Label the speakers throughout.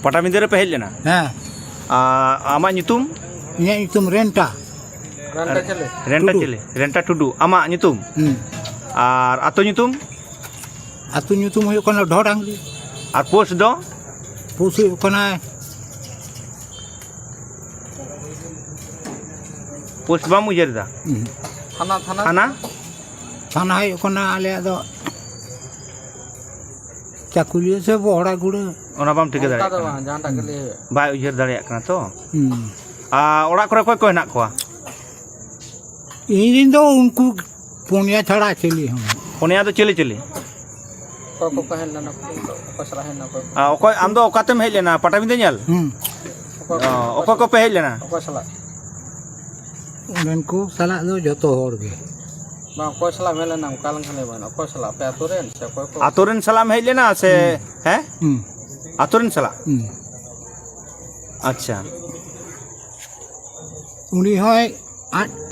Speaker 1: पटाबिंदे रे पे हेज लेना
Speaker 2: हाँ
Speaker 1: आमा nyutum
Speaker 2: इन्हें तुम रेंटा
Speaker 1: रेंटा चले रेंटा टुडू आमा nyutum आर आतो nyutum
Speaker 2: आतु तुम हो कना ढोडांगली
Speaker 1: आर पोस्ट दो
Speaker 2: पुसी कना
Speaker 1: पोस्ट बाम उजर दा
Speaker 3: थाना थाना
Speaker 1: थाना
Speaker 2: थाना है कना आले दो चाकुलिया से बड़ा गुड़
Speaker 1: ओना बाम ठिक दाड़े
Speaker 3: जहां तक ले
Speaker 1: बाय उजर दाड़े कना तो ओड़ा करे कोय कोय हेना कोआ
Speaker 2: इन दो उनको पुनिया छड़ा चली हम
Speaker 1: पुनिया दो चले चले
Speaker 3: को कहन ना को सराहे ना को
Speaker 1: ओकोय आम दो ओकातेम हेज लेना पटाबिंदे नेल ओको को पे हेज लेना
Speaker 3: को सला
Speaker 2: उनको सला दो जतो होड़ गे
Speaker 3: बा को सला मेले ना कालन खले बन को सला पे आतोरेन से को
Speaker 1: आतोरेन सलाम हेज लेना से हैं आतोरेन सला अच्छा
Speaker 2: उनी होय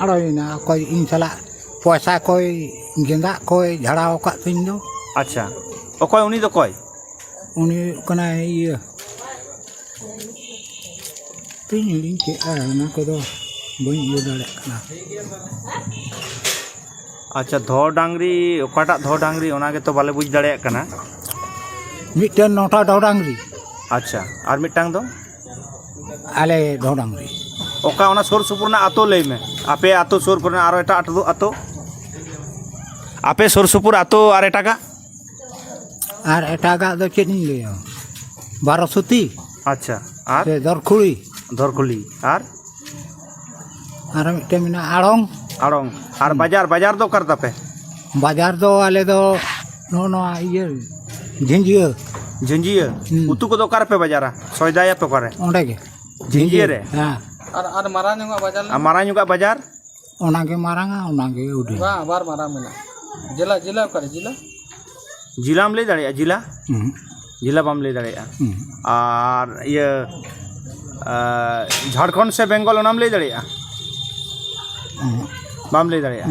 Speaker 2: आड़ोइना कोई इन सला पैसा कोई गेंदा कोई झड़ाव का तिन दो
Speaker 1: अच्छा ओकोय उनी दो कोय
Speaker 2: उनी कना ये तिन लिंक के ना को दो बई ये दाड़े कना
Speaker 1: अच्छा धो डांगरी ओकाटा धो डांगरी ओना के तो बाले बुझ दाड़े कना
Speaker 2: मिटन नोटा ढोडांगरी
Speaker 1: अच्छा आर मिटांग दो
Speaker 2: आले ढोडांगरी
Speaker 1: ओका ओना सोर सुपुर ना आतो लई में आपे आतो सोर पर आरो एटा आतो आपे सोर सुपुर आतो आर एटागा
Speaker 2: और एटागा दो चेनी ले बारसुती
Speaker 1: अच्छा आर
Speaker 2: से दरखुड़ी
Speaker 1: धरकुली आर
Speaker 2: मिटे मिना आड़ोंग
Speaker 1: आड़ोंग आर बाजार बाजार दो कर तापे
Speaker 2: बाजार दो आले दो नो ये झिंझिया
Speaker 1: झिंझिया उतु को दो कर पे बाजारा सोयदाया पे करे
Speaker 2: ओंडे के
Speaker 1: झिंझिया रे
Speaker 2: हां
Speaker 3: और मारा नुगा बाजार
Speaker 1: मारा नुगा बाजार
Speaker 2: ओना के मारांगा ओना के उडी
Speaker 3: बा बार मारा मिना जिला जिला करे जिला
Speaker 1: जिला में ले दाड़िया जिला जिला बाम ले दाड़िया और ये झारखंड से बेंगल ओना में ले दाड़िया बाम ले दाड़िया